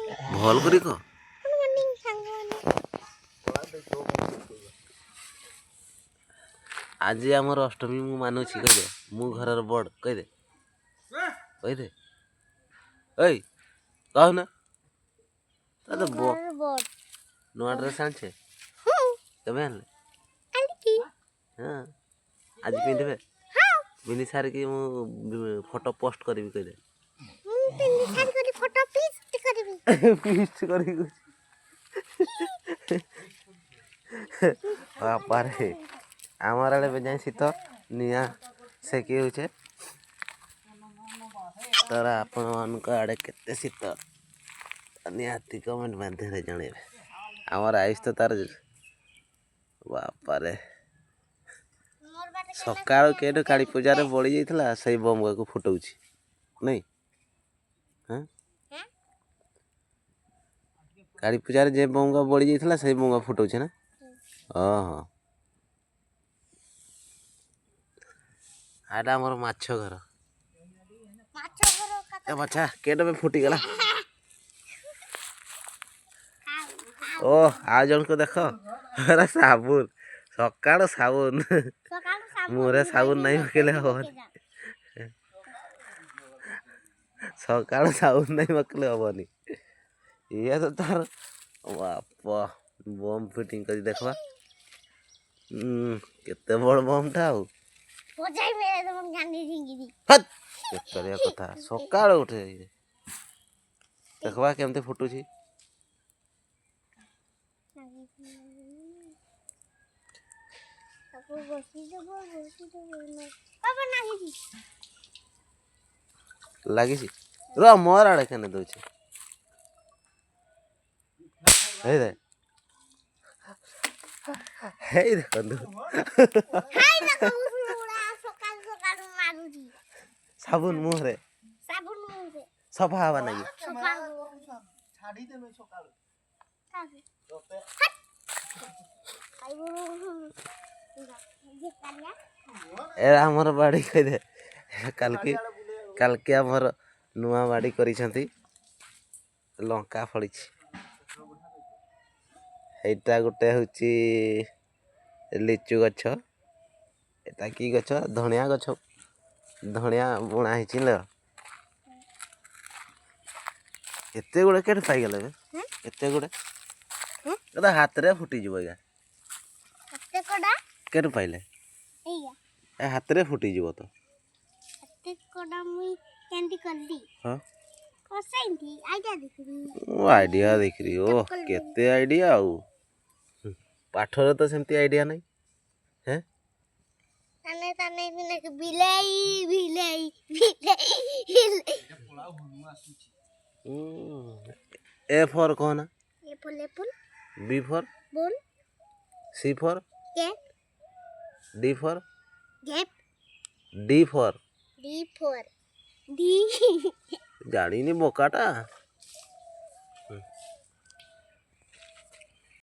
भल करी कह आज आमर अष्टमी मु मानुछि कह दे मु घर बड़ कह दे ओए कह ना नुआ ड्रेस आनछे केबे आनले हाँ आज पिंधबे पिंधि सार कि मु फोटो पोस्ट करबी कह दे फोटो फिस्ट करी बापा रे आमर आड़े जाए शीत निआ से कि होचे तर आपण मान आड़े केते शीत निहाती कमेंट माध्यम जनइबे आमर आइस तो तार बापा रे सकाळ केटो काली पूजा रे बळी जाइथला सही बम को फुटौछि नहीं हां काली पूजा रे जे बम का बळी जाइथला सही बम का फुटौछि ना हां आडा हमर माछ घर ए बच्चा केटो में फुटी गला ओ आ जन को देखो अरे साबुन सकाळ साबुन मुरे साबुन नहीं मकेले हबनी सकाळ साबुन नहीं मकेले हबनी ये तो तार बापा बम फिटिंग कर देखबा केते बड़ बम था हो जाई मेरे तो मन गानी रिंगी हट केतरिया कथा सकाळ उठे देखबा केमते फुटुची लागिছি रो मोर आड़े केने दोछि हे देखंदु हाय ना मुड़ा सकाल सकाल मारुजी साबुन मुंह रे सफा हवा नहीं छाड़ी दे में सकाल ए हमर बाड़ी कह दे काल के हमर नुआ बाड़ी करिसंती लंका फड़ी एटा गोटे होची लिचु गछ एटा की गछ धनिया गछ धनिया बुणा हिची ल एते गुडे केट पाई गेले बे एते गुडे कदा हाथ रे फुटी जबो या एते कोडा केट पाइले एया ए हाथ रे फुटी जबो तो एते कोडा मुई केंदी कर दी हां कोसेंती आइडिया देखरी ओ आइडिया देखरी ओ केते आइडिया आउ पाठ रे तो सेमती आइडिया नहीं हैं तने बिना बिलाई बिलाई बिलाई पोला हुनु आसुची ए फॉर कौन apple B for ball C for cat D for gap D for D for D जानी नहीं बोकाटा